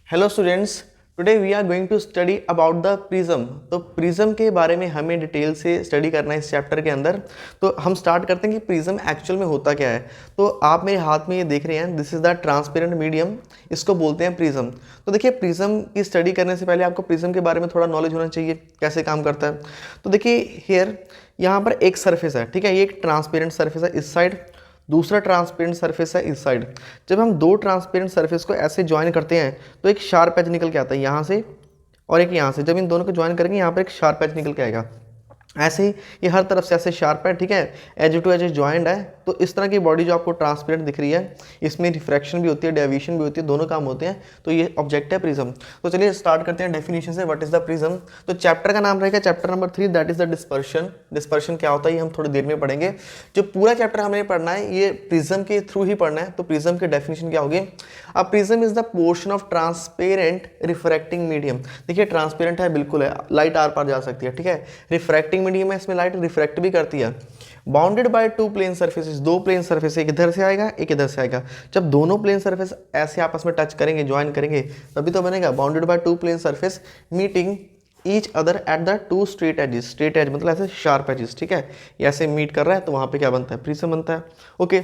Hello students, today we are going to study about the prism. तो prism के बारे में हमें डिटेल से स्टडी करना है इस चैप्टर के अंदर। तो हम स्टार्ट करते हैं कि प्रिज्म एक्चुअल में होता क्या है। तो आप मेरे हाथ में ये देख रहे हैं, this is the transparent medium, इसको बोलते हैं प्रिज्म। तो देखिए, प्रिज्म की स्टडी करने से पहले आपको प्रिज्म के बारे में थोड़ा नॉलेज होना चाहिए, कैसे काम करता है। तो देखिए हेयर, यहाँ पर एक सरफेस है, ठीक है, ये एक ट्रांसपेरेंट सरफेस है इस साइड, दूसरा ट्रांसपेरेंट सरफेस है इस साइड। जब हम दो ट्रांसपेरेंट सरफेस को ऐसे ज्वाइन करते हैं तो एक शार्प एज निकल के आता है यहाँ से और एक यहाँ से। जब इन दोनों को ज्वाइन करेंगे यहाँ पर एक शार्प एज निकल के आएगा। ऐसे ही ये हर तरफ से ऐसे शार्प है, ठीक है, एज टू एज ज्वाइंट है। तो इस तरह की बॉडी जो आपको ट्रांसपेरेंट दिख रही है, इसमें रिफ्रैक्शन भी होती है, डेविएशन भी होती है, दोनों काम होते हैं। तो ये ऑब्जेक्ट है प्रिज्म। तो चलिए स्टार्ट करते हैं डेफिनेशन से, व्हाट इज द प्रिज्म। तो चैप्टर का नाम रहेगा chapter number 3, that is the dispersion. Dispersion क्या होता है ये हम थोड़ी देर में पढ़ेंगे। जो पूरा चैप्टर हमें पढ़ना है ये प्रिज्म के थ्रू ही पढ़ना है। तो प्रिज्म की डेफिनेशन क्या होगी। अब prism is the portion of transparent refracting medium. देखिए ट्रांसपेरेंट है, बिल्कुल है, लाइट आर पार जा सकती है, ठीक है। रिफ्रैक्टिंग मीडियम है, इसमें लाइट रिफ्रैक्ट भी करती है। Bounded by two plane surfaces, दो प्लेन सर्फेस, एक इधर से आएगा एक इधर से आएगा। जब दोनों प्लेन सर्फेस ऐसे आपस में टच करेंगे, ज्वाइन करेंगे, तभी तो बनेगा bounded by two plane surface meeting each other at the two straight edges. Straight edge मतलब ऐसे शार्प एजेस, ठीक है, ये ऐसे मीट कर रहा है तो वहां पे क्या बनता है, प्रिज्म बनता है। ओके,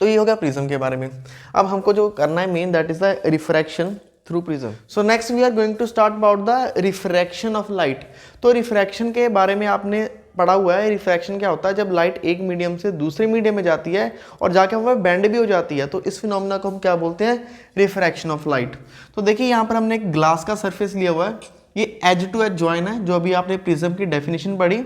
तो ये हो गया प्रिज्म के बारे में। अब हमको जो करना है main, that is the refraction through prism. So next we are going to start about the refraction of light. तो रिफ्रैक्शन के बारे में आपने पढ़ा हुआ है। रिफ्रैक्शन क्या होता है, जब लाइट एक मीडियम से दूसरे मीडियम में जाती है और जाके वहाँ बैंड भी हो जाती है, तो इस फिनोमेना को हम क्या बोलते हैं, रिफ्रैक्शन ऑफ लाइट। तो देखिए यहाँ पर हमने एक ग्लास का सरफेस लिया हुआ है, ये एज टू एज ज्वाइन है, जो अभी आपने प्रिज्म की डेफिनेशन पढ़ी।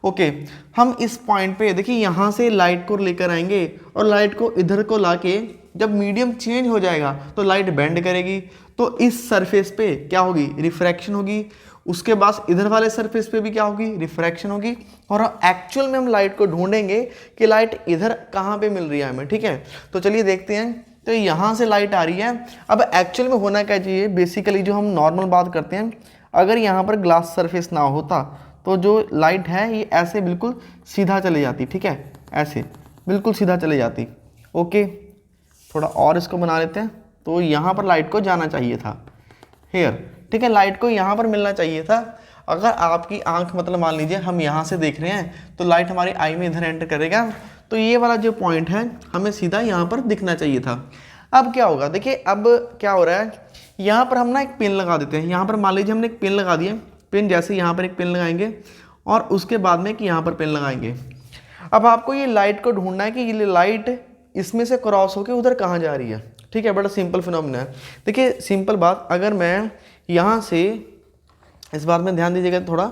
ओके, हम इस पॉइंट पे देखिए यहाँ से लाइट को लेकर आएंगे और लाइट को इधर को लाके जब मीडियम चेंज हो जाएगा तो लाइट बेंड करेगी। तो इस सरफेस पे क्या होगी, रिफ्रैक्शन होगी। उसके बाद इधर वाले सरफेस पे भी क्या होगी, रिफ्रैक्शन होगी। और एक्चुअल में हम लाइट को ढूंढेंगे कि लाइट इधर कहाँ पे मिल रही है हमें, ठीक है। तो चलिए देखते हैं। तो यहाँ से लाइट आ रही है। अब एक्चुअल में होना क्या चाहिए, बेसिकली जो हम नॉर्मल बात करते हैं, अगर यहाँ पर ग्लास सरफेस ना होता तो जो लाइट है ये ऐसे बिल्कुल सीधा चले जाती, ठीक है, ऐसे बिल्कुल सीधा चले जाती। ओके, थोड़ा और इसको बना लेते हैं। तो यहाँ पर लाइट को जाना चाहिए था, हेयर, ठीक है, लाइट को यहाँ पर मिलना चाहिए था। अगर आपकी आंख, मतलब मान लीजिए हम यहाँ से देख रहे हैं तो लाइट हमारी आई में इधर एंटर करेगा, तो ये वाला जो पॉइंट है हमें सीधा यहाँ पर दिखना चाहिए था। अब क्या होगा, देखिए अब क्या हो रहा है, यहाँ पर हम ना एक पिन लगा देते हैं। यहाँ पर मान लीजिए हमने एक पिन लगा दिया, पिन जैसे यहाँ पर एक पिन लगाएंगे और उसके बाद में कि यहाँ पर पिन लगाएंगे। अब आपको ये लाइट को ढूंढना है कि ये लाइट इसमें से क्रॉस होकर उधर कहाँ जा रही है, ठीक है। बड़ा सिंपल फिनोमिना है। देखिए सिंपल बात, अगर मैं यहाँ से, इस बात में ध्यान दीजिएगा थोड़ा।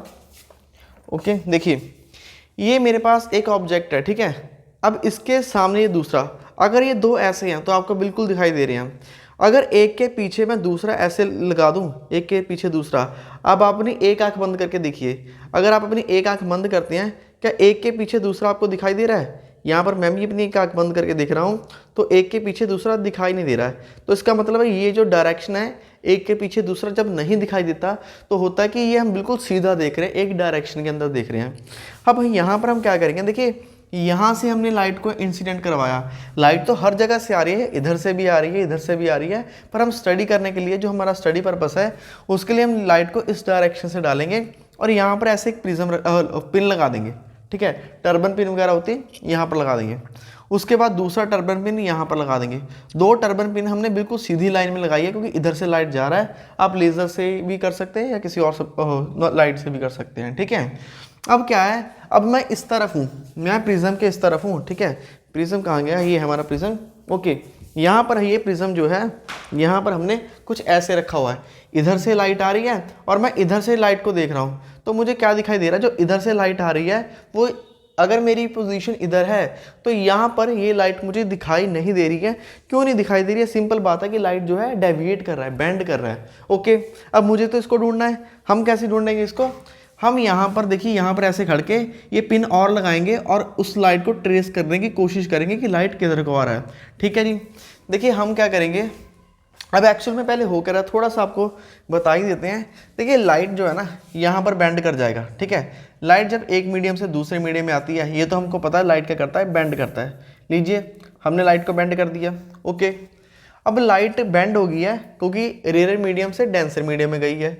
ओके, देखिए ये मेरे पास एक ऑब्जेक्ट है, ठीक है। अब इसके सामने ये दूसरा, अगर ये दो ऐसे हैं तो आपको बिल्कुल दिखाई दे रहे हैं। अगर एक के पीछे मैं दूसरा ऐसे लगा दूं, एक के पीछे दूसरा, अब आप अपनी एक आंख बंद करके देखिए। अगर आप अपनी एक आंख बंद करते हैं, क्या एक के पीछे दूसरा आपको दिखाई दे रहा है। यहाँ पर मैं भी अपनी एक आंख बंद करके देख रहा हूँ तो एक के पीछे दूसरा दिखाई नहीं दे रहा है। तो इसका मतलब है ये जो डायरेक्शन है, एक के पीछे दूसरा जब नहीं दिखाई देता तो होता है कि ये हम बिल्कुल सीधा देख रहे हैं, एक डायरेक्शन के अंदर देख रहे हैं। अब यहाँ पर हम क्या करेंगे, देखिए यहाँ से हमने लाइट को इंसिडेंट करवाया। लाइट तो हर जगह से आ रही है, इधर से भी आ रही है, इधर से भी आ रही है, पर हम स्टडी करने के लिए, जो हमारा स्टडी पर्पस है, उसके लिए हम लाइट को इस डायरेक्शन से डालेंगे और यहाँ पर ऐसे एक प्रिज्म पिन लगा देंगे, ठीक है। टर्बन पिन वगैरह होती है, यहाँ पर लगा देंगे। उसके बाद दूसरा टर्बन पिन यहाँ पर लगा देंगे। दो टर्बन पिन हमने बिल्कुल सीधी लाइन में लगाई है, क्योंकि इधर से लाइट जा रहा है। आप लेज़र से भी कर सकते हैं या किसी और लाइट से भी कर सकते हैं, ठीक है। अब क्या है, अब मैं इस तरफ हूँ, मैं प्रिज्म के इस तरफ हूँ, ठीक है। प्रिज्म कहाँ गया, ये हमारा प्रिज्म। ओके, यहाँ पर ये प्रिज्म जो है, यहाँ पर हमने कुछ ऐसे रखा हुआ है। इधर से लाइट आ रही है और मैं इधर से लाइट को देख रहा हूँ, तो मुझे क्या दिखाई दे रहा है, जो इधर से लाइट आ रही है वो, अगर मेरी पोजीशन इधर है तो यहाँ पर ये लाइट मुझे दिखाई नहीं दे रही है। क्यों नहीं दिखाई दे रही है, सिंपल बात है कि लाइट जो है डेविएट कर रहा है, बेंड कर रहा है। ओके, अब मुझे तो इसको ढूंढना है। हम कैसे ढूंढेंगे इसको, हम यहाँ पर देखिए, यहाँ पर ऐसे खड़ के ये पिन और लगाएंगे और उस लाइट को ट्रेस करने की कोशिश करेंगे कि लाइट किधर को आ रहा है, ठीक है जी। देखिए हम क्या करेंगे, अब एक्चुअल में पहले हो कर रहा है, थोड़ा सा आपको बता ही देते हैं। देखिए लाइट जो है ना, यहाँ पर बेंड कर जाएगा, ठीक है। लाइट जब एक मीडियम से दूसरे मीडियम में आती है, ये तो हमको पता है लाइट क्या करता है, बेंड करता है। लीजिए हमने लाइट को बेंड कर दिया। ओके, अब लाइट बेंड हो गई है क्योंकि रेयर मीडियम से डेंसर मीडियम में गई है।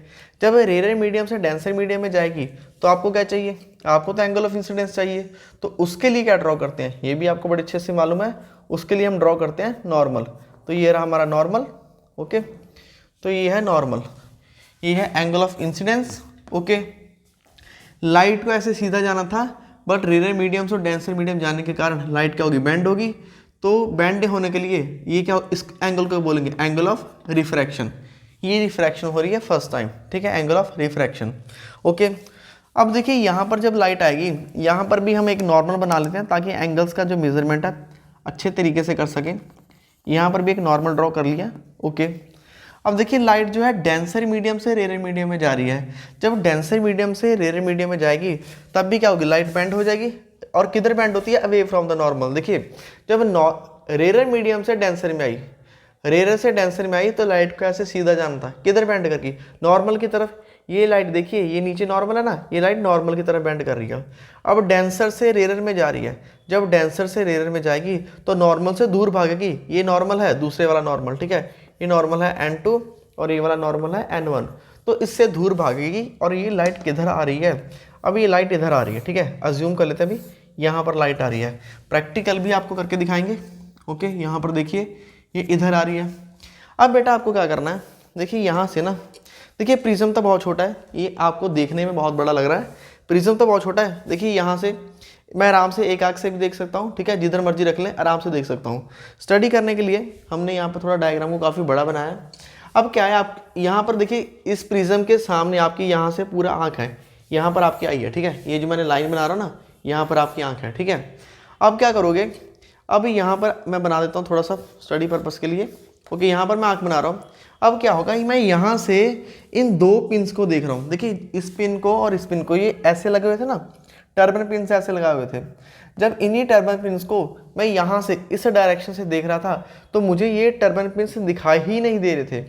जब रेयर मीडियम से डेंसर मीडियम में जाएगी तो आपको क्या चाहिए, आपको तो एंगल ऑफ इंसिडेंस चाहिए। तो उसके लिए क्या ड्रॉ करते हैं, ये भी आपको बड़े अच्छे से मालूम है, उसके लिए हम ड्रॉ करते हैं नॉर्मल। तो ये रहा हमारा नॉर्मल, ओके। तो ये है नॉर्मल, ये है angle of incidence, okay. Light को ऐसे सीधा जाना था, बट रेयर मीडियम से डेंसर मीडियम जाने के कारण लाइट क्या होगी, बेंड होगी। तो बेंड होने के लिए ये क्या, इस एंगल को बोलेंगे एंगल ऑफ रिफ्रैक्शन। ये रिफ्रैक्शन हो रही है फर्स्ट टाइम, ठीक है, एंगल ऑफ रिफ्रैक्शन, ओके। अब देखिए यहाँ पर जब लाइट आएगी, यहाँ पर भी हम एक नॉर्मल बना लेते हैं ताकि एंगल्स का जो मेजरमेंट है अच्छे तरीके से कर सकें। यहाँ पर भी एक नॉर्मल ड्रॉ कर लिया, ओके। अब देखिए लाइट जो है डेंसर मीडियम से रेयर मीडियम में जा रही है। जब डेंसर मीडियम से रेयर मीडियम में जाएगी तब भी क्या होगी, लाइट बेंड हो जाएगी। और किधर बेंड होती है, अवे फ्रॉम द नॉर्मल। देखिए जब रेयर मीडियम से डेंसर में आई, रेयर से डेंसर में आई तो लाइट को ऐसे सीधा जाना था, किधर बेंड करके, नॉर्मल की तरफ। ये लाइट देखिए, ये नीचे नॉर्मल है ना, ये लाइट नॉर्मल की तरफ बेंड कर रही है। अब डेंसर से रेयर में जा रही है, जब डेंसर से रेयर में जाएगी तो नॉर्मल से दूर भागेगी। ये नॉर्मल है, दूसरे वाला नॉर्मल, ठीक है, ये नॉर्मल है N2 और ये वाला नॉर्मल है N1। तो इससे दूर भागेगी और ये लाइट किधर आ रही है, अब ये लाइट इधर आ रही है, ठीक है। अज्यूम कर लेते हैं अभी यहाँ पर लाइट आ रही है, प्रैक्टिकल भी आपको करके दिखाएंगे, ओके। यहाँ पर देखिए ये इधर आ रही है। अब बेटा आपको क्या करना है, देखिए यहाँ से ना, देखिए प्रिज्म तो बहुत छोटा है, ये आपको देखने में बहुत बड़ा लग रहा है, प्रिज्म तो बहुत छोटा है। देखिए यहाँ से मैं आराम से एक आंख से भी देख सकता हूँ, ठीक है, जिधर मर्जी रख लें आराम से देख सकता हूँ। स्टडी करने के लिए हमने यहाँ पर थोड़ा डायग्राम को काफ़ी बड़ा बनाया है। अब क्या है, आप यहाँ पर देखिए इस प्रिज्म के सामने आपकी यहाँ से पूरा आँख है, यहाँ पर आपकी आई है, ठीक है। ये जो मैंने लाइन बना रहा हूँ ना, यहाँ पर आपकी आँख है, ठीक है। अब क्या करोगे, अब यहाँ पर मैं बना देता हूँ थोड़ा सा स्टडी पर्पज़ के लिए, ओके। यहाँ पर मैं आँख बना रहा हूँ। अब क्या होगा, मैं यहाँ से इन दो पिन्स को देख रहा हूँ। देखिए इस पिन को और इस पिन को, ये ऐसे लगे हुए थे ना, टर्बन पिन से ऐसे लगाए हुए थे। जब इन्हीं टर्बन पिन्स को मैं यहाँ से इस डायरेक्शन से देख रहा था तो मुझे ये टर्बन पिन्स दिखाई ही नहीं दे रहे थे।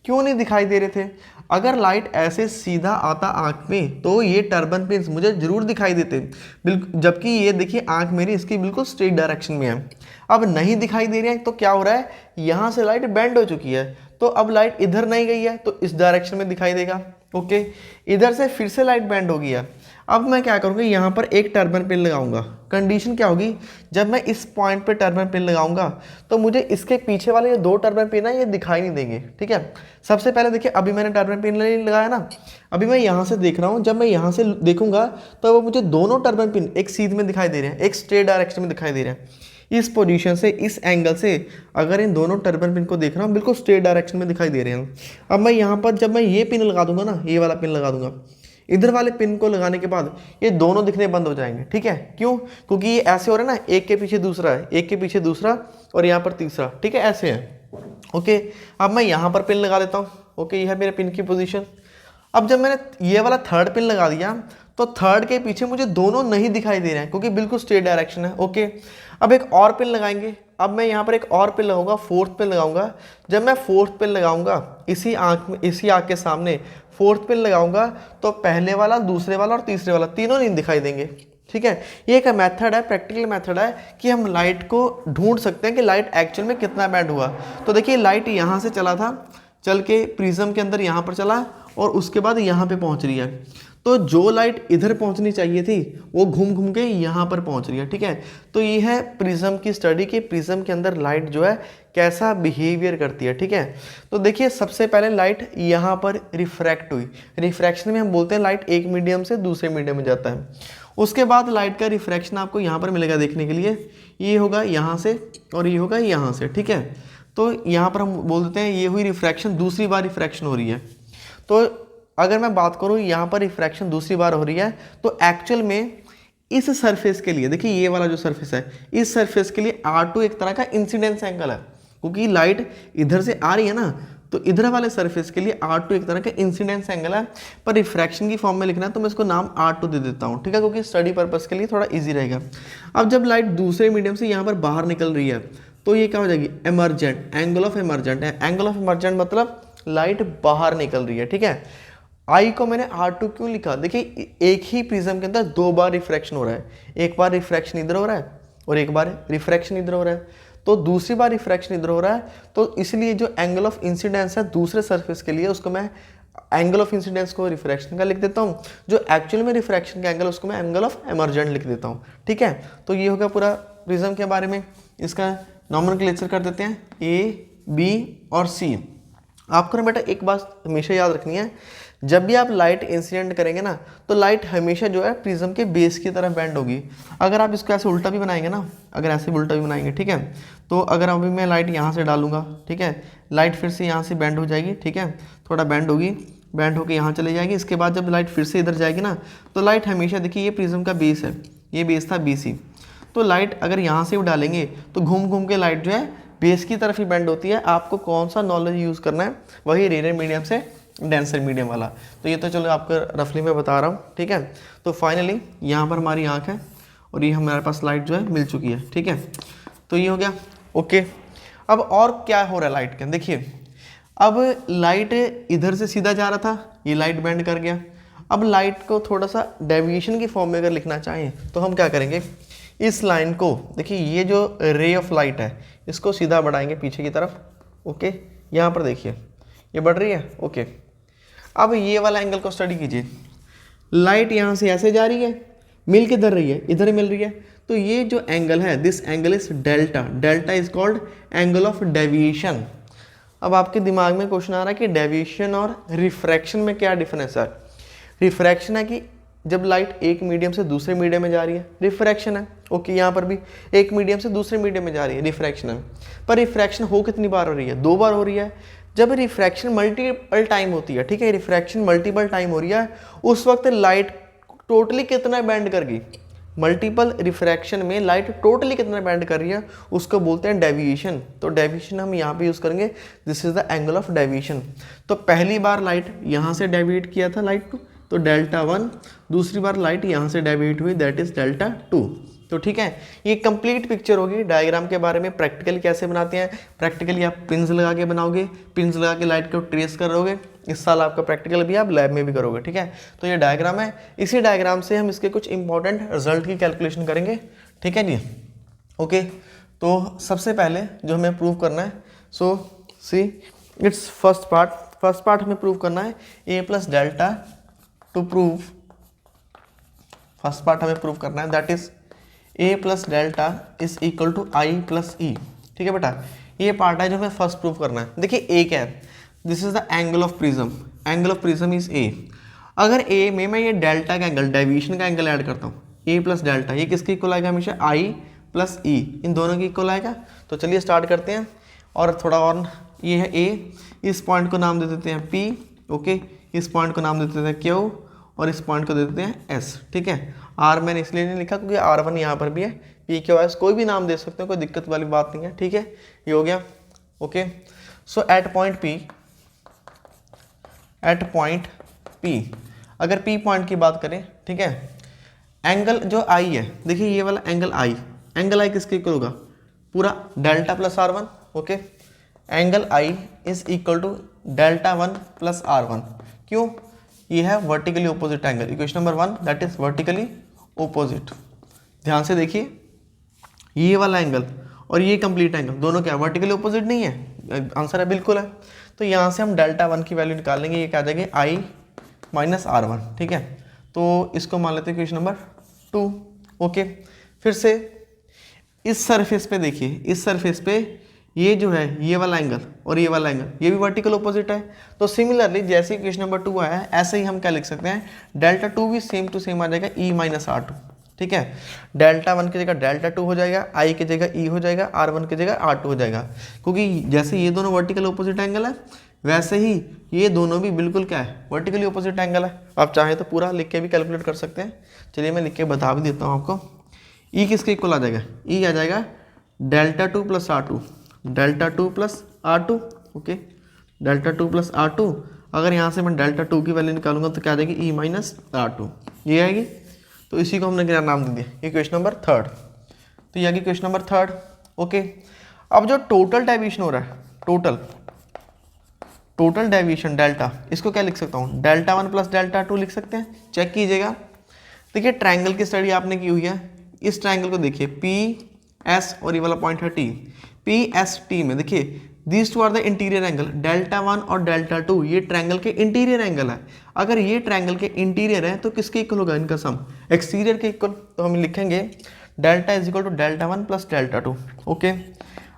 क्यों नहीं दिखाई दे रहे थे, अगर लाइट ऐसे सीधा आता आँख में तो ये टर्बन पिन्स मुझे जरूर दिखाई देते, बिल्कुल। जबकि ये देखिए आँख मेरी इसकी बिल्कुल स्ट्रेट डायरेक्शन में है, अब नहीं दिखाई दे रही है। तो क्या हो रहा है, यहाँ से लाइट बेंड हो चुकी है, तो अब लाइट इधर नहीं गई है तो इस डायरेक्शन में दिखाई देगा, ओके। इधर से फिर से लाइट बेंड हो गई है। अब मैं क्या करूँगा, यहाँ पर एक टर्बन पिन लगाऊंगा। कंडीशन क्या होगी, जब मैं इस पॉइंट पे टर्बन पिन लगाऊंगा तो मुझे इसके पीछे वाले ये दो टर्बन पिन है ये दिखाई नहीं देंगे, ठीक है। सबसे पहले देखिए अभी मैंने टर्बन पिन नहीं लगाया ना, अभी मैं यहाँ से देख रहा हूँ। जब मैं यहाँ से देखूंगा तो वो मुझे दोनों टर्बन पिन एक सीध में दिखाई दे रहे हैं, एक स्ट्रेट डायरेक्शन में दिखाई दे रहे हैं। इस पोजीशन से, इस एंगल से अगर इन दोनों टर्बन पिन को देख रहा हूँ बिल्कुल स्ट्रेट डायरेक्शन में दिखाई दे रहे हैं। अब मैं यहाँ पर जब मैं ये पिन लगा दूंगा ना, ये वाला पिन लगा दूंगा, इधर वाले पिन को लगाने के बाद ये दोनों दिखने बंद हो जाएंगे, ठीक है। क्यों, क्योंकि ये ऐसे हो रहा है ना, एक के पीछे दूसरा है, एक के पीछे दूसरा और यहाँ पर तीसरा, ठीक है, ऐसे है, ओके। अब मैं यहाँ पर पिन लगा देता हूँ, ओके, ये है मेरे पिन की पोजीशन। अब जब मैंने ये वाला थर्ड पिन लगा दिया तो थर्ड के पीछे मुझे दोनों नहीं दिखाई दे रहे हैं क्योंकि बिल्कुल स्ट्रेट डायरेक्शन है, ओके। अब एक और पिन लगाएंगे, अब मैं यहाँ पर एक और पिन लगाऊंगा, फोर्थ पिन लगाऊंगा। जब मैं फोर्थ पिन लगाऊंगा इसी आँख में, इसी आँख के सामने फोर्थ पिन लगाऊंगा तो पहले वाला, दूसरे वाला और तीसरे वाला तीनों नहीं दिखाई देंगे, ठीक है। ये एक मेथड है, प्रैक्टिकल मेथड है कि हम लाइट को ढूंढ सकते हैं कि लाइट एक्चुअल में कितना बेंड हुआ। तो देखिए लाइट यहाँ से चला था, चल के प्रिज्म के अंदर यहाँ पर चला और उसके बाद यहाँ पे पहुँच रही है। तो जो लाइट इधर पहुंचनी चाहिए थी वो घूम घूम के यहाँ पर पहुंच रही है, ठीक है। तो ये है प्रिज्म की स्टडी कि प्रिज्म के अंदर लाइट जो है कैसा बिहेवियर करती है, ठीक है। तो देखिए सबसे पहले लाइट यहाँ पर रिफ्रैक्ट हुई। रिफ्रैक्शन में हम बोलते हैं लाइट एक मीडियम से दूसरे मीडियम में जाता है। उसके बाद लाइट का रिफ्रैक्शन आपको यहाँ पर मिलेगा देखने के लिए, ये होगा यहाँ से और ये होगा यहाँ से, ठीक है। तो यहाँ पर हम बोल देते हैं ये हुई रिफ्रैक्शन, दूसरी बार रिफ्रैक्शन हो रही है। तो अगर मैं बात करूँ यहाँ पर रिफ्रैक्शन दूसरी बार हो रही है तो एक्चुअल में इस सरफेस के लिए, देखिए ये वाला जो सरफेस है, इस सरफेस के लिए R2 एक तरह का इंसिडेंस एंगल है, क्योंकि लाइट इधर से आ रही है ना, तो इधर वाले सरफेस के लिए R2 एक तरह का इंसिडेंस एंगल है। पर रिफ्रैक्शन की फॉर्म में लिखना है तो मैं इसको नाम R2 दे देता हूँ, ठीक है, क्योंकि स्टडी पर्पस के लिए थोड़ा ईजी रहेगा। अब जब लाइट दूसरे मीडियम से यहाँ पर बाहर निकल रही है तो ये क्या हो जाएगी, एमर्जेंट, एंगल ऑफ एमर्जेंट है। एंगल ऑफ एमर्जेंट मतलब लाइट बाहर निकल रही है, ठीक है। आई को मैंने R2 क्यों लिखा, देखिए एक ही प्रिज्म के अंदर दो बार रिफ्रैक्शन हो रहा है, एक बार रिफ्रैक्शन इधर हो रहा है और एक बार रिफ्रैक्शन इधर हो रहा है। तो दूसरी बार रिफ्रैक्शन इधर हो रहा है, तो इसलिए जो एंगल ऑफ इंसिडेंस है दूसरे सरफेस के लिए उसको मैं एंगल ऑफ इंसिडेंस को रिफ्रैक्शन का लिख देता हूँ, जो एक्चुअल में रिफ्रैक्शन का एंगल उसको मैं एंगल ऑफ एमर्जेंट लिख देता हूँ। ठीक है, तो ये होगा पूरा प्रिज्म के बारे में। इसका नॉमेनक्लेचर कर देते हैं, ए बी और सी। आपको ना बेटा एक बात हमेशा याद रखनी है, जब भी आप लाइट इंसिडेंट करेंगे ना तो लाइट हमेशा जो है प्रिज्म के बेस की तरफ बेंड होगी। अगर आप इसको ऐसे उल्टा भी बनाएंगे ना, अगर ऐसे उल्टा भी बनाएंगे, ठीक है, तो अगर अभी मैं लाइट यहाँ से डालूंगा, ठीक है, लाइट फिर से यहाँ से बेंड हो जाएगी, ठीक है, थोड़ा बेंड होगी, बेंड होकर यहाँ चले जाएगी। इसके बाद जब लाइट फिर से इधर जाएगी ना तो लाइट हमेशा, देखिए ये प्रिज्म का बेस है, ये बेस था BC, तो लाइट अगर यहाँ से भी डालेंगे तो घूम घूम के लाइट जो है बेस की तरफ ही बेंड होती है। आपको कौन सा नॉलेज यूज़ करना है, वही रेयर मीडियम से डेंसर मीडियम वाला। तो ये तो चलो आपको रफली मैं बता रहा हूँ, ठीक है। तो फाइनली यहाँ पर हमारी आँख है और ये हमारे पास लाइट जो है मिल चुकी है, ठीक है। तो ये हो गया, ओके। अब और क्या हो रहा है लाइट के, देखिए अब लाइट इधर से सीधा जा रहा था, ये लाइट बेंड कर गया। अब लाइट को थोड़ा सा डेविएशन की फॉर्म में अगर लिखना चाहें तो हम क्या करेंगे, इस लाइन को देखिए, ये जो रे ऑफ लाइट है इसको सीधा बढ़ाएंगे पीछे की तरफ, ओके। यहाँ पर देखिए ये बढ़ रही है, ओके। अब ये वाला एंगल को स्टडी कीजिए, लाइट यहाँ से ऐसे जा रही है, मिल किधर रही है, इधर मिल रही है, तो ये जो एंगल है, this angle is delta, delta is called angle of deviation. अब आपके दिमाग में क्वेश्चन आ रहा है कि डेविएशन और रिफ्रैक्शन में क्या डिफरेंस है। रिफ्रैक्शन है कि जब लाइट एक मीडियम से दूसरे मीडियम में जा रही है, रिफ्रैक्शन है, ओके। यहाँ पर भी एक मीडियम से दूसरे मीडियम में जा रही है, रिफ्रैक्शन है। पर रिफ्रैक्शन हो कितनी बार हो रही है, 2 बार हो रही है। जब रिफ्रैक्शन मल्टीपल टाइम होती है, ठीक है, रिफ्रैक्शन मल्टीपल टाइम हो रही है, उस वक्त लाइट टोटली कितना बेंड कर गई, मल्टीपल रिफ्रैक्शन में लाइट टोटली कितना बेंड कर रही है, उसको बोलते हैं डेविएशन। तो डेविएशन हम यहाँ पे यूज़ करेंगे, this is the angle of deviation. तो पहली बार लाइट यहाँ से डेविएट किया था लाइट को, तो डेल्टा 1, दूसरी बार लाइट यहाँ से डेविएट हुई, दैट इज डेल्टा 2। तो ठीक है, ये कंप्लीट पिक्चर होगी डायग्राम के बारे में। प्रैक्टिकली कैसे बनाते हैं, प्रैक्टिकली आप पिन्स लगा के बनाओगे, पिन्स लगा के लाइट को ट्रेस करोगे। इस साल आपका प्रैक्टिकल भी आप लैब में भी करोगे, ठीक है। तो ये डायग्राम है, इसी डायग्राम से हम इसके कुछ इंपॉर्टेंट रिजल्ट की कैलकुलेशन करेंगे, ठीक है जी, ओके। तो सबसे पहले जो हमें प्रूव करना है, so see it's first part हमें प्रूव करना है A plus delta to prove, first part हमें प्रूव करना है, that is A plus delta is equal to I plus E, ठीक है बेटा। ये पार्ट है जो हमें फर्स्ट प्रूव करना है। देखिए ए क्या है, this is the angle of prism, angle of prism is a. अगर ए में मैं ये डेल्टा का एंगल, डेविएशन का एंगल ऐड करता हूँ, ए प्लस डेल्टा, ये किसके इक्वल आएगा, हमेशा आई प्लस ई, इन दोनों के इक्वल आएगा। तो चलिए स्टार्ट करते हैं, और थोड़ा और, ये है ए, इस पॉइंट को नाम दे देते हैं पी, ओके, इस पॉइंट को नाम दे देते हैं क्यू, और इस पॉइंट को दे देते हैं एस, ठीक है। आर मैंने इसलिए नहीं लिखा क्योंकि R1 यहाँ पर भी है, पी क्यू एस कोई भी नाम दे सकते हो, कोई दिक्कत वाली बात नहीं है, ठीक है। ये हो गया, ओके। सो एट पॉइंट P, अगर P पॉइंट की बात करें, ठीक है, एंगल जो I है, देखिए ये वाला एंगल I किसके इक्वल होगा, पूरा delta plus R1, okay. Angle I is equal to delta 1 plus R1, क्यों, ये है vertically opposite angle, equation number 1 that is vertically opposite. ध्यान से देखिए, ये वाला एंगल और ये कंप्लीट एंगल दोनों क्या वर्टिकली ऑपोजिट नहीं है, आंसर है बिल्कुल है। तो यहाँ से हम डेल्टा 1 की वैल्यू निकाल लेंगे, ये क्या आ जाएगी I माइनस R1, ठीक है। तो इसको मान लेते हैं इक्वेशन नंबर 2, ओके। फिर से इस सरफेस पे देखिए, इस सरफेस पे ये जो है, ये वाला एंगल और ये वाला एंगल, ये भी वर्टिकल ऑपोजिट है। तो सिमिलरली जैसे इक्वेशन नंबर 2 आया है, ऐसे ही हम क्या लिख सकते हैं, डेल्टा 2 भी सेम टू सेम आ जाएगा E माइनस R2, ठीक है। डेल्टा 1 की जगह डेल्टा 2 हो जाएगा, I की जगह E हो जाएगा, R1 की जगह R2 हो जाएगा। क्योंकि जैसे ये दोनों वर्टिकल ऑपोजिट एंगल है, वैसे ही ये दोनों भी बिल्कुल क्या है, वर्टिकली ऑपोजिट एंगल है। आप चाहें तो पूरा लिख के भी कैलकुलेट कर सकते हैं। चलिए मैं लिख के बता भी देता हूँ आपको। E किसके इक्वल आ जाएगा, E आ जाएगा delta 2 plus R2, delta 2 plus R2, okay, delta 2 plus R2। अगर यहाँ से मैं डेल्टा 2 की वैल्यू निकालूंगा तो क्या आ जाएगी, E माइनस R2, ये आएगी। तो इसी को हमने क्या नाम दे दिया, इक्वेशन नंबर 3। तो ये आएगी इक्वेशन नंबर 3, ओके। अब जो टोटल डेविएशन हो रहा है, टोटल डेविएशन डेल्टा, इसको क्या लिख सकता हूँ, डेल्टा 1 प्लस डेल्टा 2 लिख सकते हैं। चेक कीजिएगा, देखिए ट्रायंगल की स्टडी आपने की हुई है, इस ट्रायंगल को देखिए, पी एस और ये वाला पॉइंट है टी। PST में देखिए these two are the interior angle, delta 1 और डेल्टा 2 ये ट्रायंगल के इंटीरियर एंगल है। अगर ये ट्रायंगल के इंटीरियर है तो किसके इक्वल होगा इनका सम, एक्सटीरियर के इक्वल। तो हम लिखेंगे delta is equal to delta 1 plus delta 2। Okay,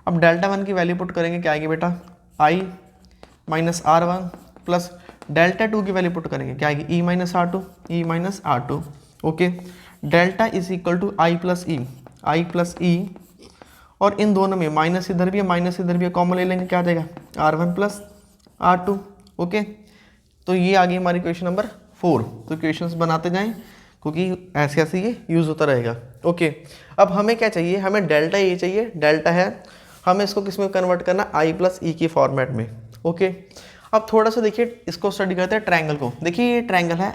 अब डेल्टा 1 की वैल्यू पुट करेंगे, क्या आएगी बेटा, आई माइनस R1 प्लस डेल्टा 2 की वैल्यू पुट करेंगे, क्या आएगी, E minus R2, E minus R2। Okay, delta is equal to I plus E, और इन दोनों में माइनस इधर भी है माइनस इधर भी है, कॉमन ले लेंगे, क्या आ जाएगा, R1 प्लस R2। ओके, तो ये आ गई हमारी क्वेश्चन नंबर 4। तो क्वेश्चंस बनाते जाएं क्योंकि ऐसे ऐसे ये यूज़ होता रहेगा। ओके, अब हमें क्या चाहिए, हमें डेल्टा ये चाहिए, डेल्टा है, हमें इसको किस में कन्वर्ट करना, आई प्लस ई की फॉर्मेट में। ओके, अब थोड़ा सा देखिए इसको स्टडी करते हैं ट्रायंगल को। देखिए ये ट्रायंगल है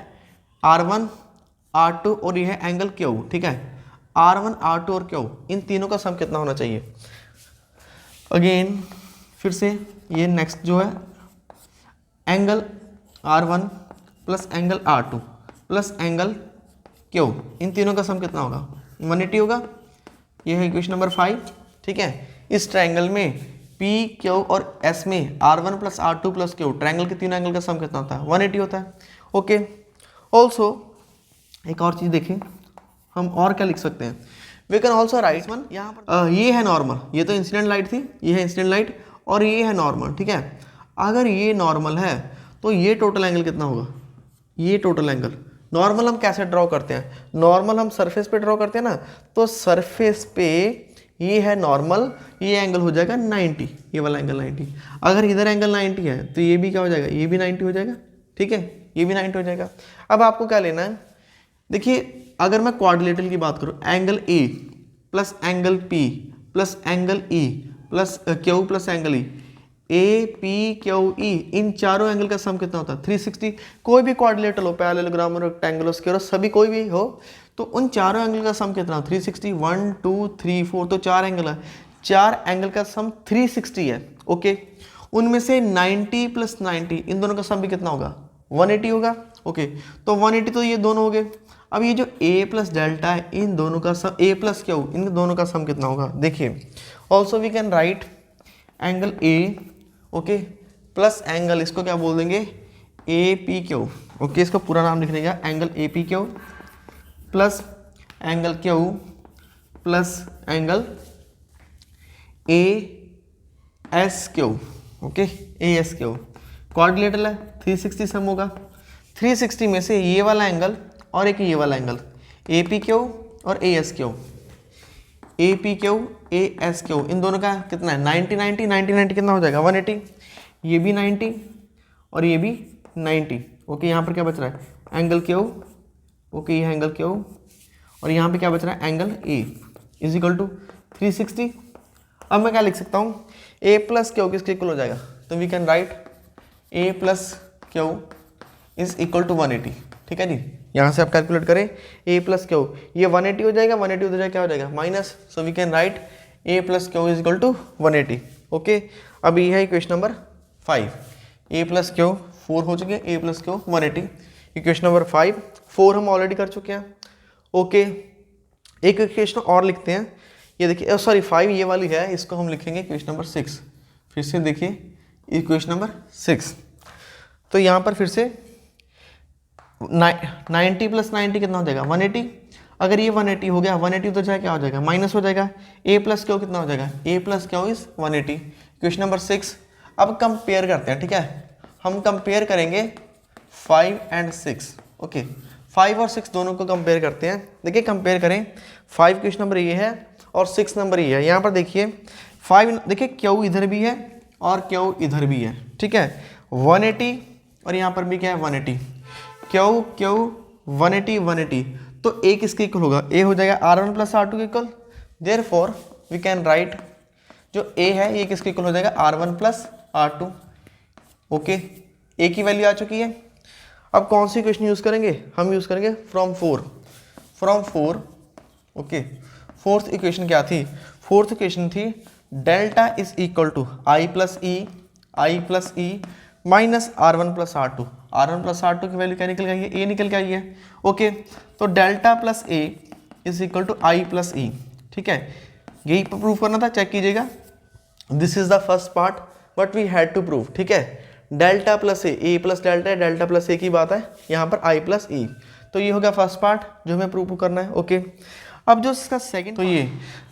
R1 R2 और ये है एंगल क्यू, ठीक है, R1 R2 और क्यू, इन तीनों का सम कितना होना चाहिए। अगेन फिर से ये नेक्स्ट जो है angle R1 plus angle R2 plus angle Q, इन तीनों का सम कितना होगा, 180 होगा। ये है इक्वेशन नंबर 5, ठीक है। इस ट्रायंगल में P Q और S में R1 plus R2 plus Q, triangle के तीनों एंगल का सम कितना होता है, 180 होता है। ओके, ऑल्सो एक और चीज़ देखें, हम और क्या लिख सकते हैं, we can also write one, यहाँ पर ये है नॉर्मल, ये तो इंसिडेंट लाइट थी, ये है इंसिडेंट लाइट और ये है नॉर्मल, ठीक है। अगर ये नॉर्मल है तो ये टोटल एंगल कितना होगा, ये टोटल एंगल। नॉर्मल हम कैसे ड्रॉ करते हैं, नॉर्मल हम सरफेस पे ड्रॉ करते हैं ना, तो सरफेस पे ये है नॉर्मल, ये एंगल हो जाएगा 90, ये वाला एंगल 90। अगर इधर एंगल 90 है तो ये भी क्या हो जाएगा, ये भी 90 हो जाएगा, ठीक है, ये भी 90 हो जाएगा। अब आपको क्या लेना है, देखिए अगर मैं क्वाड्रिलेटरल की बात करूं, angle A plus angle P plus angle E plus Q plus angle E, A P Q E, इन चारों एंगल का सम कितना होता है, 360। कोई भी क्वाड्रिलेटरल हो, पैरेललोग्राम, रेक्टेंगल, स्क्वायर, सभी कोई भी हो, तो उन चारों एंगल का सम कितना, 360। 1 2 3 4, तो 4 एंगल है, 4 एंगल का सम 360 है। ओके, उनमें से 90 प्लस 90, इन दोनों का सम भी कितना होगा, 180 होगा। ओके, तो 180 तो ये दोनों हो गए। अब ये जो a प्लस डेल्टा है, इन दोनों का सम, a प्लस क्यू, इन दोनों का सम कितना होगा, देखिए also we can write angle a, okay, plus angle, इसको क्या बोल देंगे, ए पी क्यू। ओके, इसका पूरा नाम लिख देंगे, angle A P Q plus angle Q plus angle A S Q. Okay, A S Q quadrilateral है, 360 सम होगा। 360 में से ये वाला एंगल और एक ये वाला एंगल, ए पी क्यू और A S Q, A P Q A S Q, इन दोनों का कितना है, 90 90 90 90 कितना हो जाएगा, 180। ये भी 90 और ये भी 90। ओके, यहाँ पर क्या बच रहा है, एंगल क्यू। ओके, ये एंगल क्यू और यहाँ पे क्या बच रहा है, angle A is equal to 360। अब मैं क्या लिख सकता हूँ, ए प्लस क्यू किसके इक्वल हो जाएगा, तो we can write A plus Q is equal to 180, ठीक है जी। यहाँ से आप कैलकुलेट करें, ए प्लस क्यू, ये 180 हो जाएगा, 180 हो जाएगा, क्या हो जाएगा, minus, so we can write A plus Q is equal to 180। Okay, अब ये है equation number 5, A plus Q 4 हो चुके हैं, A plus Q 180, equation number 5। 4 हम ऑलरेडी कर चुके हैं। ओके, एक इक्वेशन और लिखते हैं, ये देखिए, सॉरी 5 ये वाली है, इसको हम लिखेंगे इक्वेशन नंबर 6। फिर से देखिए इक्वेशन नंबर 6, तो यहाँ पर फिर से 90 प्लस 90 कितना हो जाएगा, 180। अगर ये 180 हो गया, 180 तो जाए क्या हो जाएगा, माइनस हो जाएगा, ए प्लस क्यू कितना हो जाएगा, A plus Q is 180, question number 6। अब कंपेयर करते हैं, ठीक है, हम कंपेयर करेंगे 5 एंड 6। ओके, 5 और 6 दोनों को कंपेयर करते हैं। देखिए कंपेयर करें, 5 क्वेश्चन नंबर ये है और 6 नंबर ये है। यहाँ पर देखिए 5, देखिए क्यू इधर भी है और क्यू इधर भी है, ठीक है, 180 और यहाँ पर भी क्या है, 180, क्यू क्यू 180 180, तो ए किसके इक्वल होगा, ए हो जाएगा R1 प्लस R2 के इक्वल। देयरफॉर वी कैन राइट, जो ए है ये किसके इक्वल हो जाएगा, R1 प्लस R2। ओके, ए की वैल्यू आ चुकी है। अब कौन सी इक्वेशन यूज़ करेंगे, हम यूज़ करेंगे फ्रॉम 4। ओके, फोर्थ इक्वेशन क्या थी, फोर्थ इक्वेशन थी delta is equal to I plus E minus R1 plus R2। R1 plus R2 की वैल्यू क्या निकल गई है, ए निकल के आई है। ओके, तो delta plus A is equal to I plus E, ठीक है, यही प्रूफ करना था, चेक कीजिएगा। This is the first part but we had to prove, ठीक है। Delta plus A plus delta है, डेल्टा प्लस ए की बात है, यहाँ पर आई प्लस ई। तो ये हो गया फर्स्ट पार्ट जो हमें प्रूव करना है, ओके। अब जो इसका सेकंड,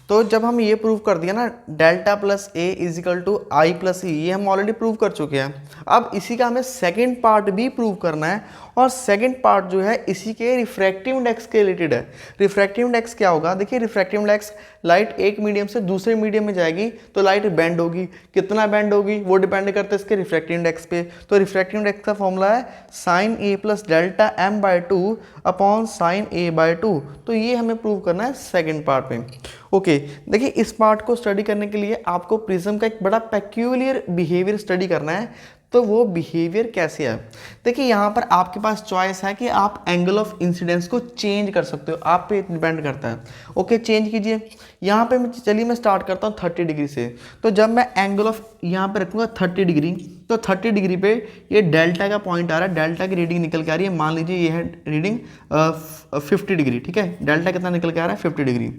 तो जब हम ये प्रूव कर दिया ना delta plus A is equal to I plus E, ये हम ऑलरेडी प्रूव कर चुके हैं। अब इसी का हमें सेकंड पार्ट भी प्रूव करना है, और सेकंड पार्ट जो है इसी के रिफ्रैक्टिव इंडेक्स के रिलेटेड है। रिफ्रैक्टिव इंडेक्स क्या होगा, देखिए रिफ्रैक्टिव इंडेक्स, लाइट एक मीडियम से दूसरे मीडियम में जाएगी तो लाइट बेंड होगी, कितना बेंड होगी वो डिपेंड करता है इसके रिफ्रैक्टिव इंडेक्स पे। तो रिफ्रैक्टिव इंडेक्स का फॉर्मूला है sine A plus delta M by two upon sine A by two. तो ये हमें प्रूव करना है सेकेंड पार्ट में, ओके। देखिए इस पार्ट को स्टडी करने के लिए आपको प्रिज्म का एक बड़ा पेक्यूलियर बिहेवियर स्टडी करना है। तो वो बिहेवियर कैसे है, देखिए यहाँ पर आपके पास चॉइस है कि आप एंगल ऑफ इंसिडेंस को चेंज कर सकते हो, आप पे डिपेंड करता है, ओके। चेंज कीजिए यहाँ पे, चलिए मैं स्टार्ट करता हूँ 30 डिग्री से। तो जब मैं एंगल ऑफ यहाँ पे रखूँगा 30 डिग्री, तो 30 डिग्री पे ये डेल्टा का पॉइंट आ रहा है, डेल्टा की रीडिंग निकल के आ रही है, मान लीजिए ये है रीडिंग 50 डिग्री, ठीक है। डेल्टा कितना निकल के आ रहा है 50 डिग्री।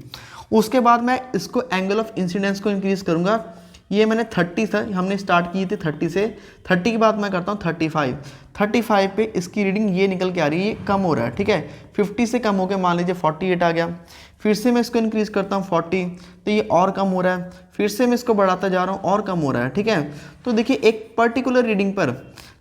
उसके बाद मैं इसको एंगल ऑफ इंसिडेंस को इंक्रीज करूँगा, ये मैंने 30 था, हमने स्टार्ट की थी 30 से, 30 के बाद मैं करता हूँ 35 पे इसकी रीडिंग ये निकल के आ रही है, ये कम हो रहा है, ठीक है। 50 से कम होकर मान लीजिए 48 आ गया, फिर से मैं इसको इंक्रीज करता हूँ 40, तो ये और कम हो रहा है, फिर से मैं इसको बढ़ाता जा रहा हूँ और कम हो रहा है, ठीक है। तो देखिए एक पर्टिकुलर रीडिंग पर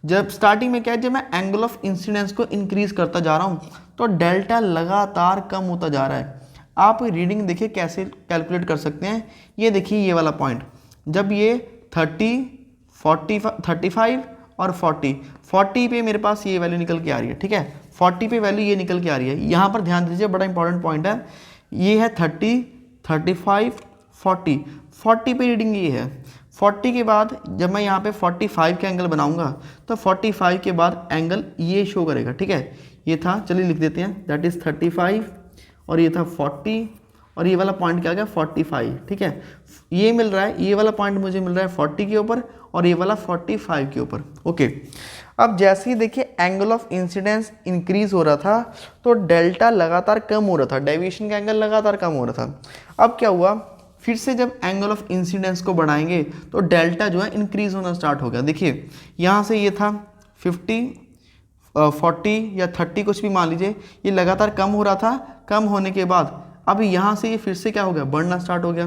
जब स्टार्टिंग में क्या है, जब मैं एंगल ऑफ इंसिडेंस को इंक्रीज करता जा रहा हूँ तो डेल्टा लगातार कम होता जा रहा है। आप रीडिंग देखिए कैसे कैलकुलेट कर सकते हैं, ये देखिए ये वाला पॉइंट, जब ये 30, 40, 35 और 40 पे मेरे पास ये वैल्यू निकल के आ रही है, ठीक है। 40 पे वैल्यू ये निकल के आ रही है, यहाँ पर ध्यान दीजिए बड़ा इंपॉर्टेंट पॉइंट है, ये है 30, 35, 40 पे रीडिंग ये है। 40 के बाद जब मैं यहाँ पे 45 का एंगल बनाऊंगा तो 45 के बाद एंगल ये शो करेगा, ठीक है। ये था, चलिए लिख देते हैं, दैट इज़ 35 और ये था 40 और ये वाला पॉइंट क्या आ गया 45, ठीक है। ये मिल रहा है, ये वाला पॉइंट मुझे मिल रहा है 40 के ऊपर और ये वाला 45 के ऊपर, ओके। अब जैसे ही देखिए एंगल ऑफ इंसिडेंस इंक्रीज हो रहा था तो डेल्टा लगातार कम हो रहा था, डेविएशन का एंगल लगातार कम हो रहा था। अब क्या हुआ, फिर से जब एंगल ऑफ इंसिडेंस को बढ़ाएंगे तो डेल्टा जो है इंक्रीज होना स्टार्ट हो गया। देखिए यहाँ से ये था 50, 40 या 30 कुछ भी मान लीजिए, ये लगातार कम हो रहा था, कम होने के बाद अब यहाँ से ये फिर से क्या हो गया, बढ़ना स्टार्ट हो गया।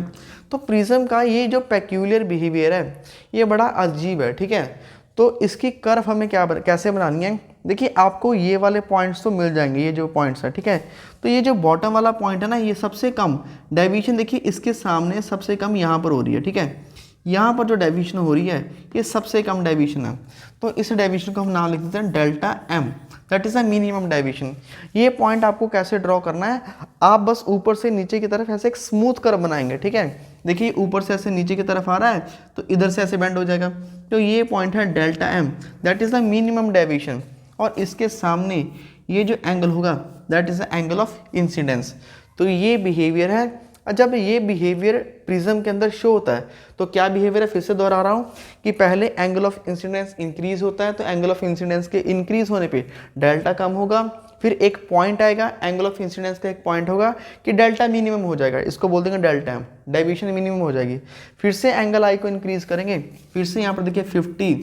तो प्रिज्म का ये जो पेक्यूलियर बिहेवियर है ये बड़ा अजीब है, ठीक है। तो इसकी कर्व हमें कैसे बनानी है, देखिए आपको ये वाले पॉइंट्स तो मिल जाएंगे, ये जो पॉइंट्स है, ठीक है। तो ये जो बॉटम वाला पॉइंट है ना, ये सबसे कम डेविएशन देखिए इसके सामने सबसे कम यहाँ पर हो रही है, ठीक है। यहाँ पर जो डेविएशन हो रही है ये सबसे कम डेविएशन है, तो इस डेविएशन को हम नाम लिख देते हैं delta M, that is a minimum deviation. ये पॉइंट आपको कैसे ड्रॉ करना है, आप बस ऊपर से नीचे की तरफ ऐसे एक स्मूथ कर्व बनाएंगे, ठीक है। देखिए ऊपर से ऐसे नीचे की तरफ आ रहा है तो इधर से ऐसे बेंड हो जाएगा, तो ये पॉइंट है delta M, that is the minimum deviation. और इसके सामने ये जो एंगल होगा that is the angle of incidence. तो ये बिहेवियर है। जब ये बिहेवियर प्रिज्म के अंदर शो होता है तो क्या बिहेवियर है, फिर से दोहरा रहा हूँ कि पहले एंगल ऑफ इंसिडेंस इंक्रीज होता है, तो एंगल ऑफ इंसिडेंस के इंक्रीज होने पे डेल्टा कम होगा, फिर एक पॉइंट आएगा एंगल ऑफ इंसिडेंस का एक पॉइंट होगा कि डेल्टा मिनिमम हो जाएगा, इसको बोल देंगे डेल्टा एम, डेविएशन मिनिमम हो जाएगी। फिर से एंगल आई को इंक्रीज करेंगे, फिर से यहाँ पर देखिए 50,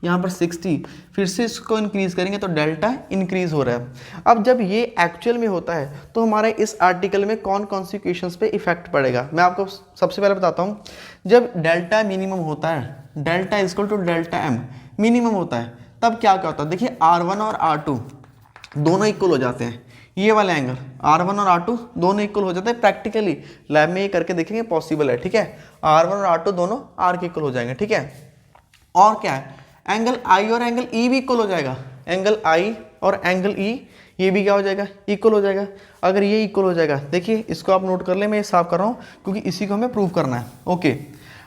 यहाँ पर 60, फिर से इसको इंक्रीज करेंगे तो डेल्टा इंक्रीज हो रहा है। अब जब ये एक्चुअल में होता है तो हमारे इस आर्टिकल में कौन कौन सी इक्वेशंस पे इफेक्ट पड़ेगा, मैं आपको सबसे पहले बताता हूँ। जब डेल्टा मिनिमम होता है, delta equal to delta M minimum होता है, तब क्या क्या होता है, देखिए R1 और R2 दोनों इक्वल हो जाते हैं। ये वाला एंगल R1 और R2 दोनों इक्वल हो जाते हैं, प्रैक्टिकली लैब में ये करके देखेंगे पॉसिबल है, ठीक है। R1 और R2 दोनों R के इक्वल हो जाएंगे, ठीक है। और क्या है, एंगल I और एंगल E भी इक्वल हो जाएगा, एंगल I और एंगल E ये भी क्या हो जाएगा, इक्वल हो जाएगा। अगर ये इक्वल हो जाएगा, देखिए इसको आप नोट कर ले, मैं ये साफ कर रहा हूँ क्योंकि इसी को हमें प्रूव करना है, ओके।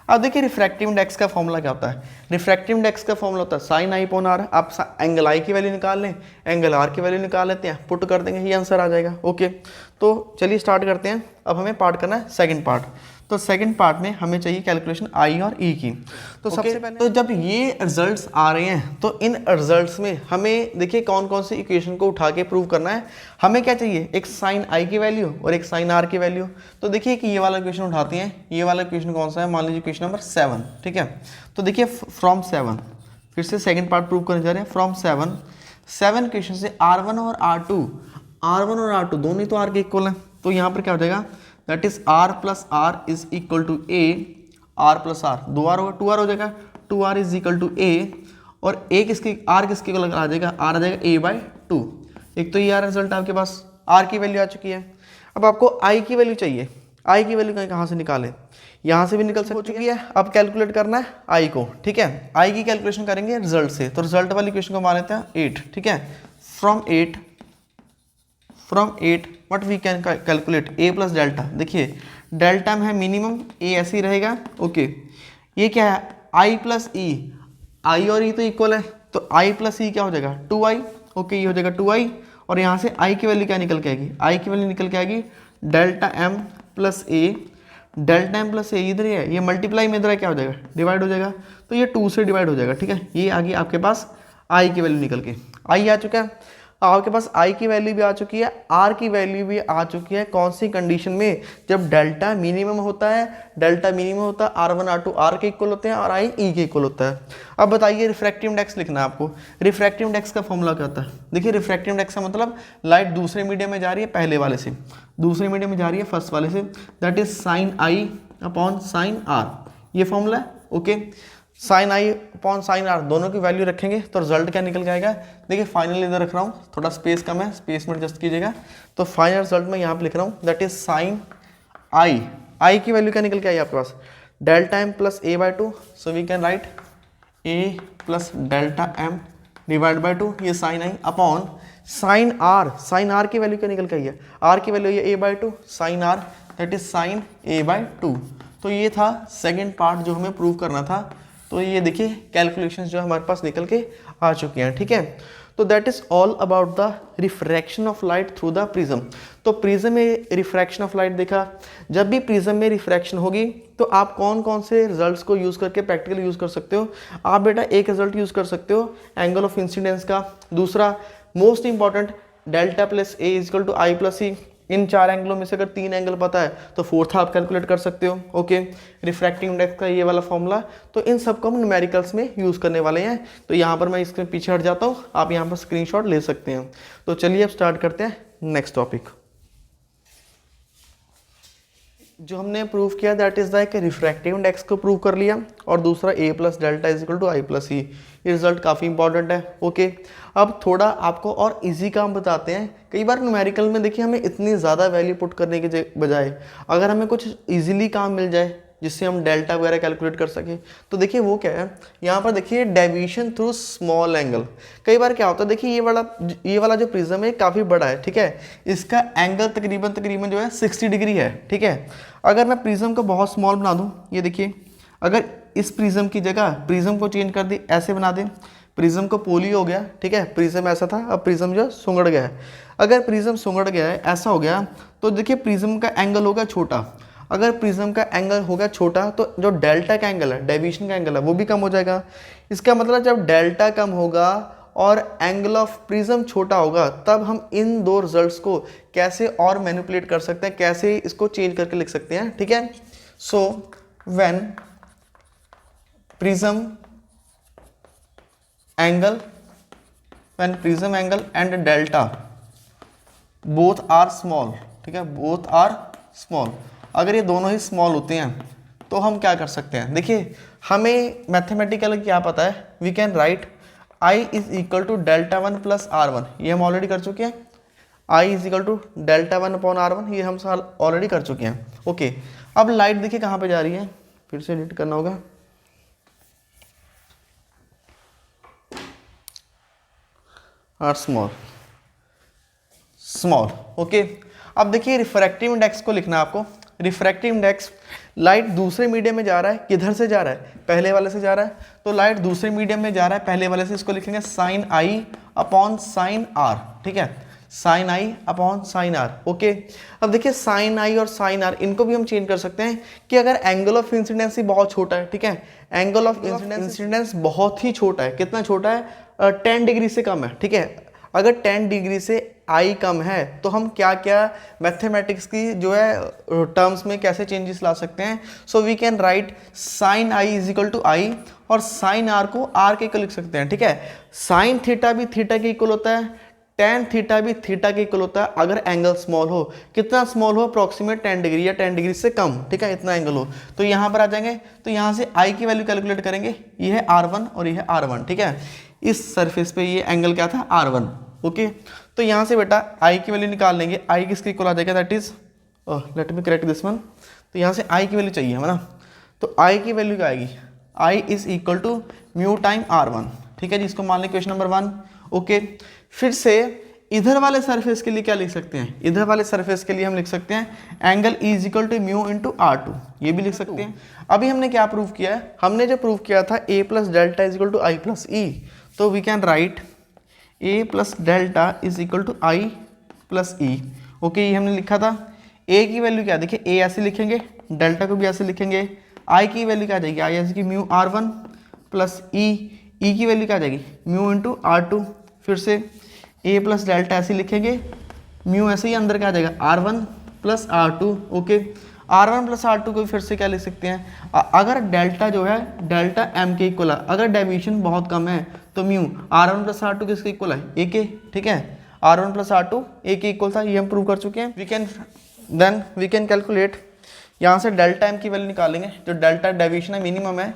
अब देखिए रिफ्रैक्टिव इंडेक्स का फॉर्मूला क्या होता है, रिफ्रैक्टिव इंडेक्स का फॉर्मूला होता है साइन आई अपॉन आर। आप एंगल आई की वैल्यू निकाल लें, एंगल आर की वैल्यू निकाल लेते हैं, पुट कर देंगे, ये आंसर आ जाएगा, ओके। तो चलिए स्टार्ट करते हैं। अब हमें पार्ट करना है सेकंड पार्ट। तो सेकंड पार्ट में हमें चाहिए कैलकुलेशन आई और ई की। तो सबसे पहले तो जब ये रिजल्ट्स आ रहे हैं तो इन रिजल्ट्स में हमें देखिए कौन कौन सी इक्वेशन को उठा के प्रूव करना है। हमें क्या चाहिए, एक साइन आई की वैल्यू और एक साइन आर की वैल्यू। तो देखिए कि ये वाला इक्वेशन उठाते हैं, ये वाला इक्वेशन कौन सा है, मान लीजिए इक्वेशन नंबर 7, ठीक है। तो देखिए फ्रॉम 7, फिर से सेकेंड पार्ट प्रूव करने जा रहे हैं। फ्रॉम 7 इक्वेशन से R1 और R2 दोनों ही तो R के इक्वल हैं। तो यहाँ पर क्या हो जाएगा, that is R plus R is equal to A, R plus R 2R होगा, 2R हो जाएगा, 2R is equal to A, और A किसके R किसके को आ जाएगा, R आ जाएगा A/2। एक तो ये आ रिजल्ट आपके पास, R की वैल्यू आ चुकी है। अब आपको I की वैल्यू चाहिए, I की वैल्यू कहाँ से निकालें, यहाँ से भी निकल सकती है। अब कैलकुलेट करना है I को, ठीक है। I की कैलकुलेशन करेंगे रिजल्ट से, तो रिजल्ट वाली इक्वेशन को मान लेते हैं 8, ठीक है। From 8 what we can calculate A plus delta. देखिए डेल्टा में है मिनिमम, A ऐसे ही रहेगा, ओके। ये क्या है, I प्लस E, I और E तो इक्वल है, तो I प्लस E क्या हो जाएगा 2I, ओके, ये हो जाएगा 2I। और यहाँ से I की वैल्यू क्या निकल के आएगी, I की वैल्यू निकल के आएगी delta M plus A। Delta M plus A इधर ही है, ये मल्टीप्लाई में इधर क्या हो जाएगा, डिवाइड हो जाएगा, तो ये 2 से डिवाइड हो जाएगा, ठीक है। ये आ गई आपके पास I की वैल्यू निकल के, I आ चुका है। आपके पास I की वैल्यू भी आ चुकी है, R की वैल्यू भी आ चुकी है। कौन सी कंडीशन में, जब डेल्टा मिनिमम होता है, R1 R2 R के इक्वल होते हैं और I E के इक्वल होता है। अब बताइए रिफ्रैक्टिव इंडेक्स लिखना है आपको। रिफ्रैक्टिव इंडेक्स का फॉर्मूला क्या होता है, देखिए रिफ्रैक्टिव इंडेक्स का मतलब लाइट दूसरे मीडियम में जा रही है पहले वाले से, दूसरे मीडियम में जा रही है फर्स्ट वाले से, that is sine I upon sine R, ये फॉर्मूला है, okay. Sine I upon sine R दोनों की वैल्यू रखेंगे तो रिजल्ट क्या निकल के आएगा। देखिए फाइनल इधर रख रहा हूँ, थोड़ा स्पेस कम है, स्पेस में एडजस्ट कीजिएगा। तो फाइनल रिजल्ट में यहाँ पे लिख रहा हूँ, दैट इज साइन I की वैल्यू क्या निकल के आई आपके पास, delta M plus A/2, so we can write A plus delta M divide by 2, ये sine I upon sine R की वैल्यू क्या निकल के आई है, R की वैल्यू ये A/2 sine R, that is sine A/2। तो ये था सेकेंड पार्ट जो हमें प्रूव करना था। तो ये देखिए कैलकुलेशंस जो हमारे पास निकल के आ चुके हैं, ठीक है। तो that is all about the refraction of light through the prism. तो प्रिज्म में रिफ्रैक्शन ऑफ लाइट देखा, जब भी प्रिज्म में रिफ्रैक्शन होगी तो आप कौन कौन से रिजल्ट्स को यूज़ करके प्रैक्टिकल यूज़ कर सकते हो। आप बेटा एक रिजल्ट यूज़ कर सकते हो एंगल ऑफ इंसिडेंस का, दूसरा most important delta plus A is equal to I plus E। इन 4 एंगलों में से अगर 3 एंगल पता है तो फोर्थ आप कैलकुलेट कर सकते हो, ओके। रिफ्रैक्टिव इंडेक्स का ये वाला फॉर्मूला, तो इन सबको हम न्यूमेरिकल्स में यूज़ करने वाले हैं। तो यहाँ पर मैं इसके पीछे हट जाता हूँ, आप यहाँ पर स्क्रीनशॉट ले सकते हैं। तो चलिए अब स्टार्ट करते हैं नेक्स्ट टॉपिक। जो हमने प्रूव किया that is the refractive index को प्रूव कर लिया, और दूसरा A plus delta is equal to I plus E। ये रिजल्ट काफ़ी इंपॉर्टेंट है, ओके। अब थोड़ा आपको और इजी काम बताते हैं। कई बार न्यूमेरिकल में देखिए हमें इतनी ज़्यादा वैल्यू पुट करने के बजाय अगर हमें कुछ इजीली काम मिल जाए जिससे हम डेल्टा वगैरह कैलकुलेट कर सकें, तो देखिए वो क्या है, यहाँ पर देखिए डेविएशन थ्रू स्मॉल एंगल। कई बार क्या होता है, देखिए ये वाला जो प्रिज्म है काफ़ी बड़ा है, ठीक है। इसका एंगल तकरीबन जो है 60 डिग्री है, ठीक है। अगर मैं प्रिज्म को बहुत स्मॉल बना दूँ, ये देखिए, अगर इस प्रिज्म की जगह प्रिज्म को चेंज कर दी, ऐसे बना दें, प्रिज्म को पोली हो गया, ठीक है। प्रिज्म ऐसा था, अब प्रिज्म जो सुंगड़ गया है। अगर प्रिज्म सुंगड़ गया है, ऐसा हो गया, तो देखिए प्रिज्म का एंगल होगा छोटा। अगर प्रिज्म का एंगल होगा छोटा तो जो डेल्टा का एंगल है, डेविएशन का एंगल है, वो भी कम हो जाएगा। इसका मतलब जब डेल्टा कम होगा और एंगल ऑफ प्रिज्म छोटा होगा, तब हम इन दो रिजल्ट्स को कैसे और मैनिपुलेट कर सकते हैं, कैसे इसको चेंज करके लिख सकते हैं, ठीक है। So when prism angle and delta both are small, ठीक है, बोथ आर स्मॉल, अगर ये दोनों ही स्मॉल होते हैं तो हम क्या कर सकते हैं। देखिए हमें मैथमेटिकल क्या पता है, we can write I is equal to delta 1 plus R1, ये हम ऑलरेडी कर चुके हैं। I is equal to delta 1 upon R1, ये हम ऑलरेडी कर चुके हैं, ओके। अब लाइट देखिए कहाँ पे जा रही है, फिर से एडिट करना होगा, आर स्मॉल, ओके। अब देखिए रिफ्रैक्टिव इंडेक्स को लिखना है आपको। रिफ्रैक्टिव इंडेक्स, लाइट दूसरे मीडियम में जा रहा है, किधर से जा रहा है, पहले वाले से जा रहा है, तो लाइट दूसरे मीडियम में जा रहा है पहले वाले से, इसको लिखेंगे sine I upon sine R, ठीक है। Sine I upon sine R. Okay, अब देखिए साइन आई और साइन आर इनको भी हम चेंज कर सकते हैं कि अगर एंगल ऑफ इंसिडेंस बहुत छोटा है, ठीक है, एंगल ऑफ इंसिडेंस बहुत ही छोटा है, कितना छोटा है, 10 डिग्री से कम है, ठीक है, अगर 10 डिग्री से आई कम है तो हम क्या क्या मैथमेटिक्स की जो है टर्म्स में कैसे चेंजेस ला सकते हैं। So we can write sine I is equal to I और साइन आर को आर के इक्वल लिख सकते हैं, ठीक है। साइन थीटा भी थीटा के इक्वल होता है, टेन थीटा भी थीटा के इक्वल होता है अगर एंगल स्मॉल हो। कितना स्मॉल हो, अप्रॉक्सीमेट 10 डिग्री या 10 डिग्री से कम, ठीक है, इतना एंगल हो। तो यहाँ पर आ जाएंगे, तो यहाँ से आई की वैल्यू कैलकुलेट करेंगे, ये है R1 और ये है R1, ठीक है। इस सरफेस पे ये एंगल क्या था, R1। ओके, तो यहाँ से बेटा आई की वैल्यू निकाल लेंगे, आई किसके इक्वल आ जाएगा, that is, let me correct this one. तो यहाँ से आई की वैल्यू चाहिए है ना, तो आई की वैल्यू क्या आएगी, I is equal to mu time R1, ठीक है जी, इसको मान लें क्वेश्चन नंबर 1। ओके, फिर से इधर वाले सरफेस के लिए क्या लिख सकते हैं, इधर वाले सरफेस के लिए हम लिख सकते हैं angle is equal to mu into R2, ये भी लिख सकते हैं। अभी हमने क्या प्रूव किया है, हमने जो प्रूव किया था a plus delta is equal to I plus E, तो we can write a plus delta is equal to I plus E. Okay, ये हमने लिखा था। a की वैल्यू क्या, देखिए a ऐसे लिखेंगे, डेल्टा को भी ऐसे लिखेंगे, i की वैल्यू क्या आ जाएगी, i ऐसे की म्यू R1 प्लस ई की वैल्यू क्या आ जाएगी, म्यू इंटू R2, फिर से a प्लस डेल्टा ऐसे लिखेंगे, म्यू ऐसे ही अंदर क्या आ जाएगा, R1 plus R2। Okay, R1 plus R2 को फिर से क्या लिख सकते हैं, अगर डेल्टा जो है डेल्टा m के इक्वल है, अगर डेविएशन बहुत कम है तो म्यू R1 प्लस R2 किसके इक्वल है, a के, ठीक है, R1 प्लस R2 a के इक्वल था, ये हम प्रूव कर चुके हैं। वी कैन कैलकुलेट, यहाँ से डेल्टा m की वैल्यू निकालेंगे, जो डेल्टा डेविएशन है मिनिमम है,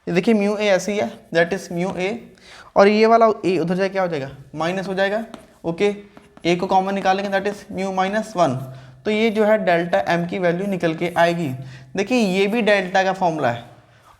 ये देखिए म्यू a ऐसी है, दैट इज म्यू a, और ये वाला a उधर जाए क्या हो जाएगा, माइनस हो जाएगा। ओके, a को कॉमन निकालेंगे, दैट इज म्यू माइनस 1, तो ये जो है डेल्टा m की वैल्यू निकल के आएगी। देखिए ये भी डेल्टा का फॉर्मूला है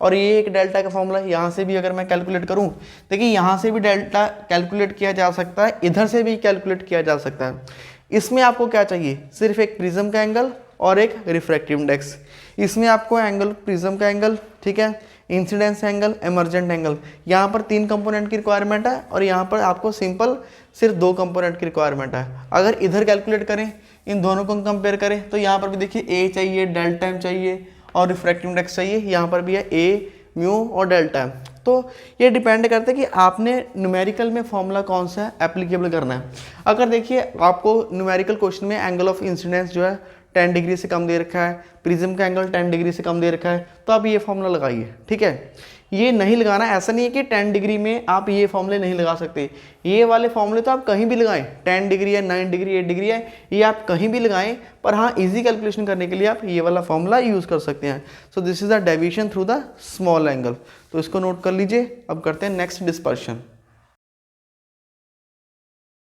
और ये एक डेल्टा का फॉर्मूला है, यहाँ से भी अगर मैं कैलकुलेट करूँ, देखिए यहाँ से भी डेल्टा कैलकुलेट किया जा सकता है, इधर से भी कैलकुलेट किया जा सकता है। इसमें आपको क्या चाहिए, सिर्फ एक प्रिज्म का एंगल और एक रिफ्रैक्टिव इंडेक्स। इसमें आपको एंगल, प्रिज्म का एंगल, ठीक है, इंसिडेंस एंगल, इमर्जेंट एंगल, यहाँ पर 3 कंपोनेंट की रिक्वायरमेंट है और यहाँ पर आपको सिंपल सिर्फ 2 कंपोनेंट की रिक्वायरमेंट है। अगर इधर कैलकुलेट करें, इन दोनों को कंपेयर करें, तो यहाँ पर भी देखिए a चाहिए, डेल्टा m चाहिए और रिफ्रैक्टिव इंडेक्स चाहिए, यहाँ पर भी है a, म्यू और डेल्टा m। तो ये डिपेंड करता है कि आपने न्यूमेरिकल में फॉर्मूला कौन सा एप्लीकेबल करना है। अगर देखिए आपको न्यूमेरिकल क्वेश्चन में एंगल ऑफ इंसिडेंस जो है 10 डिग्री से कम दे रखा है, प्रिज्म का एंगल 10 डिग्री से कम दे रखा है, तो आप ये फॉर्मूला लगाइए, ठीक है। ये नहीं लगाना, ऐसा नहीं है कि 10 डिग्री में आप ये फॉर्मूले नहीं लगा सकते, ये वाले फॉर्मूले तो आप कहीं भी लगाएं, 10 डिग्री है, 9 डिग्री, 8 डिग्री है, ये आप कहीं भी लगाएं, पर हाँ इजी कैलकुलेशन करने के लिए आप ये वाला फॉर्मूला यूज़ कर सकते हैं। So this is the deviation through the small angle, तो इसको नोट कर लीजिए। अब करते हैं नेक्स्ट डिस्पर्शन।